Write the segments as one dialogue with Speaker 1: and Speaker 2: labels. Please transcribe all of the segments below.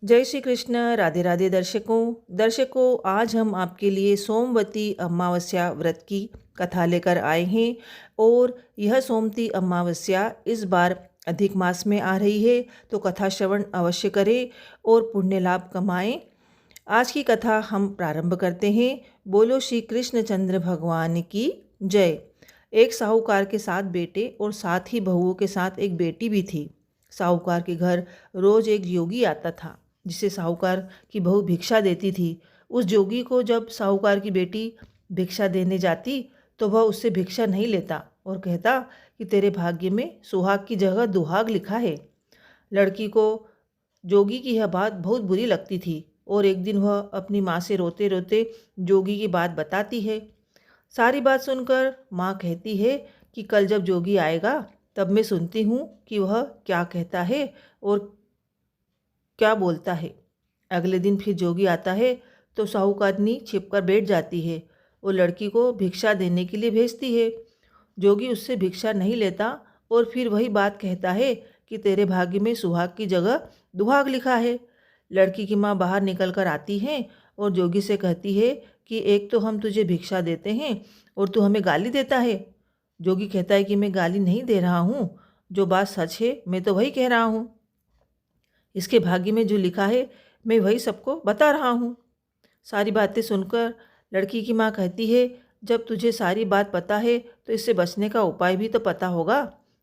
Speaker 1: जय श्री कृष्ण। राधे राधे दर्शकों आज हम आपके लिए सोमवती अमावस्या व्रत की कथा लेकर आए हैं। और यह सोमवती अमावस्या इस बार अधिक मास में आ रही है, तो कथा श्रवण अवश्य करें और पुण्य लाभ कमाएं। आज की कथा हम प्रारंभ करते हैं। बोलो श्री कृष्णचंद्र भगवान की जय। एक साहूकार के 7 बेटे और 7 ही बहुओं के साथ एक बेटी भी थी। साहूकार के घर रोज एक योगी आता था, जिसे साहूकार की बहू भिक्षा देती थी। उस जोगी को जब साहूकार की बेटी भिक्षा देने जाती तो वह उससे भिक्षा नहीं लेता और कहता कि तेरे भाग्य में सुहाग की जगह दुहाग लिखा है। लड़की को जोगी की यह बात बहुत बुरी लगती थी और एक दिन वह अपनी माँ से रोते रोते जोगी की बात बताती है। सारी बात सुनकर माँ कहती है कि कल जब जोगी आएगा तब मैं सुनती हूँ कि वह क्या कहता है और क्या बोलता है। अगले दिन फिर जोगी आता है तो साहूकारनी छिपकर बैठ जाती है और लड़की को भिक्षा देने के लिए भेजती है। जोगी उससे भिक्षा नहीं लेता और फिर वही बात कहता है कि तेरे भाग्य में सुहाग की जगह दुहाग लिखा है। लड़की की माँ बाहर निकल कर आती है और जोगी से कहती है कि एक तो हम तुझे भिक्षा देते हैं और तू हमें गाली देता है। जोगी कहता है कि मैं गाली नहीं दे रहा हूँ, जो बात सच है मैं तो वही कह रहा हूँ। इसके भाग्य में जो लिखा है मैं वही सबको बता रहा हूँ। सारी बातें सुनकर लड़की की माँ कहती है, जब तुझे सारी बात पता है तो इससे बचने का उपाय भी तो पता होगा,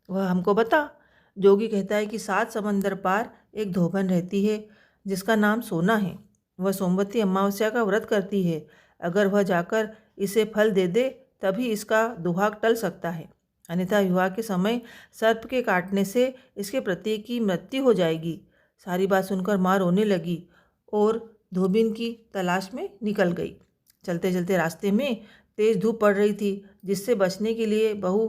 Speaker 1: वह हमको बता। जोगी कहता है कि 7 समंदर पार एक धोबन रहती है जिसका नाम सोना है। वह सोमवती अमावस्या का व्रत करती है। अगर वह जाकर इसे फल दे दे तभी इसका दुहाग टल सकता है, अन्यथा विवाह के समय सर्प के काटने से इसके पति की मृत्यु हो जाएगी। सारी बात सुनकर माँ रोने लगी और धोबिन की तलाश में निकल गई। चलते चलते रास्ते में तेज धूप पड़ रही थी, जिससे बचने के लिए बहू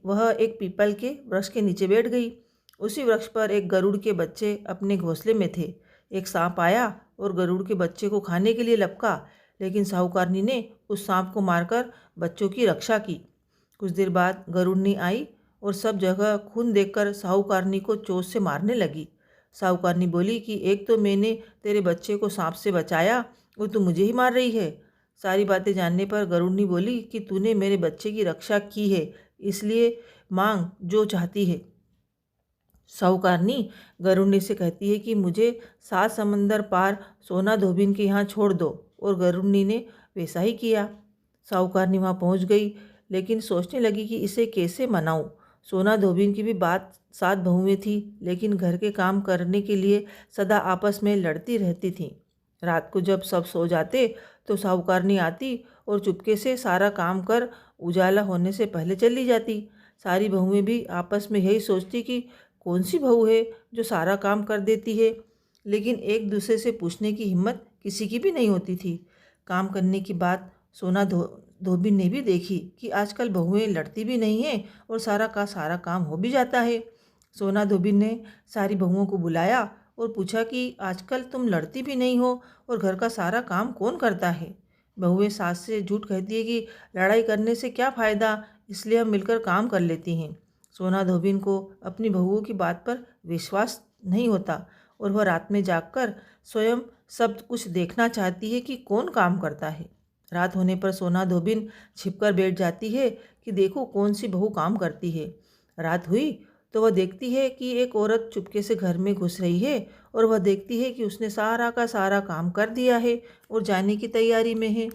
Speaker 1: वह एक पीपल के वृक्ष के नीचे बैठ गई। उसी वृक्ष पर एक गरुड़ के बच्चे अपने घोंसले में थे। एक सांप आया और गरुड़ के बच्चे को खाने के लिए लपका, लेकिन साहूकारनी ने उस सांप को मारकर बच्चों की रक्षा की। कुछ देर बाद गरुड़नी आई और सब जगह खून देखकर साहूकारनी को चोट से मारने लगी। साहूकारनी बोली कि एक तो मैंने तेरे बच्चे को सांप से बचाया और तू मुझे ही मार रही है। सारी बातें जानने पर गरुड़नी बोली कि तूने मेरे बच्चे की रक्षा की है, इसलिए मांग जो चाहती है। साहूकारनी गरुड़नी से कहती है कि मुझे 7 समंदर पार सोना धोबिन के यहाँ छोड़ दो, और गरुड़नी ने वैसा ही किया। साहूकारनी वहाँ पहुँच गई, लेकिन सोचने लगी कि इसे कैसे मनाऊं। सोना धोबिन की भी बात 7 बहुएं थी, लेकिन घर के काम करने के लिए सदा आपस में लड़ती रहती थीं। रात को जब सब सो जाते तो साहूकारनी आती और चुपके से सारा काम कर उजाला होने से पहले चली जाती। सारी बहुएं भी आपस में यही सोचती कि कौन सी बहू है जो सारा काम कर देती है, लेकिन एक दूसरे से पूछने की हिम्मत किसी की भी नहीं होती थी। काम करने की बात सोना धोबिन ने भी देखी कि आजकल बहुएं लड़ती भी नहीं हैं और सारा काम हो भी जाता है। सोना धोबिन ने सारी बहुओं को बुलाया और पूछा कि आजकल तुम लड़ती भी नहीं हो और घर का सारा काम कौन करता है। बहुएं सास से झूठ कहती है कि लड़ाई करने से क्या फ़ायदा, इसलिए हम मिलकर काम कर लेती हैं। सोना धोबिन को अपनी बहुओं की बात पर विश्वास नहीं होता और वह रात में जागकर स्वयं सब कुछ देखना चाहती है कि कौन काम करता है। रात होने पर सोना धोबिन छिपकर बैठ जाती है कि देखो कौन सी बहू काम करती है। रात हुई तो वह देखती है कि एक औरत चुपके से घर में घुस रही है और वह देखती है कि उसने सारा का सारा काम कर दिया है और जाने की तैयारी में है।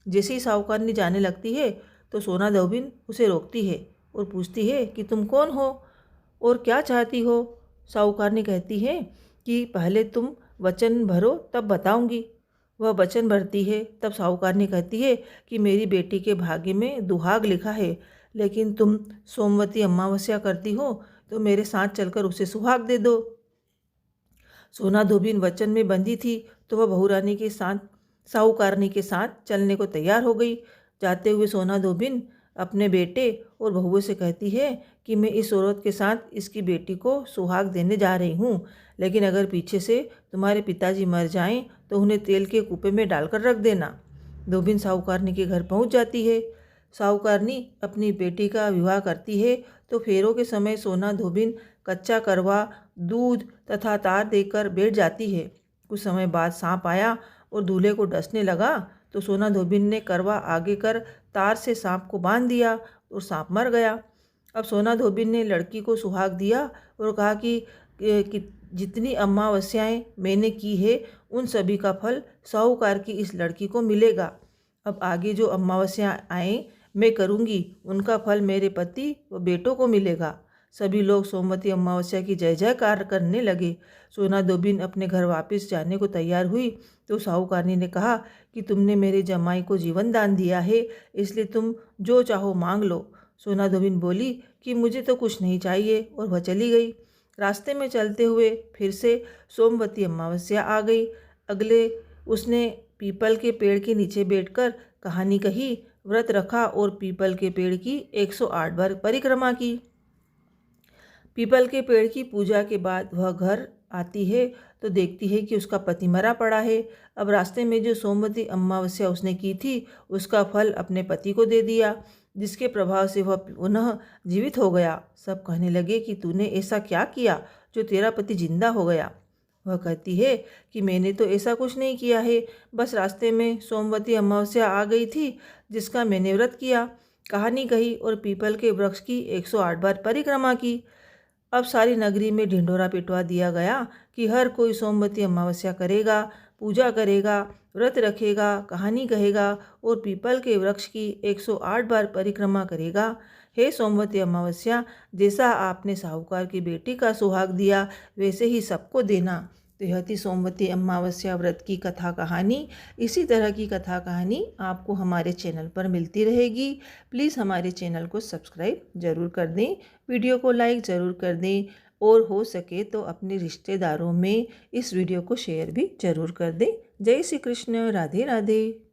Speaker 1: जैसे ही साहूकारनी जाने लगती है तो सोना धोबिन उसे रोकती है और पूछती है कि तुम कौन हो और क्या चाहती हो। साहूकारनी कहती है कि पहले तुम वचन भरो तब बताऊंगी। वह वचन भरती है। तब साहूकारनी कहती है कि मेरी बेटी के भाग्य में दुहाग लिखा है, लेकिन तुम सोमवती अमावस्या करती हो तो मेरे साथ चलकर उसे सुहाग दे दो। सोना धोबिन वचन में बंधी थी तो वह बहुरानी के साथ साहूकारनी के साथ चलने को तैयार हो गई। जाते हुए सोना धोबिन अपने बेटे और बहुओं से कहती है कि मैं इस औरत के साथ इसकी बेटी को सुहाग देने जा रही हूँ, लेकिन अगर पीछे से तुम्हारे पिताजी मर जाएं तो उन्हें तेल के कूपे में डालकर रख देना। धोबिन साहूकारनी के घर पहुँच जाती है। साहूकारनी अपनी बेटी का विवाह करती है तो फेरों के समय सोना धोबिन कच्चा करवा, दूध तथा तार देकर बैठ जाती है। कुछ समय बाद सांप आया और दूल्हे को डसने लगा तो सोना धोबिन ने करवा आगे कर तार से सांप को बांध दिया और सांप मर गया। अब सोना धोबिन ने लड़की को सुहाग दिया और कहा कि जितनी अमावस्याएं मैंने की है उन सभी का फल साहूकार की इस लड़की को मिलेगा। अब आगे जो अमावस्या आए मैं करूँगी उनका फल मेरे पति व बेटों को मिलेगा। सभी लोग सोमवती अमावस्या की जय जयकार करने लगे। सोना धोबिन अपने घर वापस जाने को तैयार हुई तो साहूकारनी ने कहा कि तुमने मेरे जमाई को जीवन दान दिया है, इसलिए तुम जो चाहो मांग लो। सोना धोबिन बोली कि मुझे तो कुछ नहीं चाहिए और वह चली गई। रास्ते में चलते हुए फिर से सोमवती अमावस्या आ गई। अगले उसने पीपल के पेड़ के नीचे बैठकर कहानी कही, व्रत रखा और पीपल के पेड़ की 108 बार परिक्रमा की। पीपल के पेड़ की पूजा के बाद वह घर आती है तो देखती है कि उसका पति मरा पड़ा है। अब रास्ते में जो सोमवती अमावस्या उसने की थी उसका फल अपने पति को दे दिया, जिसके प्रभाव से वह पुनः जीवित हो गया। सब कहने लगे कि तूने ऐसा क्या किया जो तेरा पति जिंदा हो गया। वह कहती है कि मैंने तो ऐसा कुछ नहीं किया है, बस रास्ते में सोमवती अमावस्या आ गई थी जिसका मैंने व्रत किया, कहानी कही और पीपल के वृक्ष की 108 बार परिक्रमा की। अब सारी नगरी में ढिंढोरा पिटवा दिया गया कि हर कोई सोमवती अमावस्या करेगा, पूजा करेगा, व्रत रखेगा, कहानी कहेगा और पीपल के वृक्ष की 108 बार परिक्रमा करेगा। हे सोमवती अमावस्या, जैसा आपने साहूकार की बेटी का सुहाग दिया वैसे ही सबको देना। तो यह थी सोमवती अमावस्या व्रत की कथा कहानी। इसी तरह की कथा कहानी आपको हमारे चैनल पर मिलती रहेगी। प्लीज़ हमारे चैनल को सब्सक्राइब ज़रूर कर दें, वीडियो को लाइक ज़रूर कर दें और हो सके तो अपने रिश्तेदारों में इस वीडियो को शेयर भी ज़रूर कर दें। जय श्री कृष्ण, राधे राधे।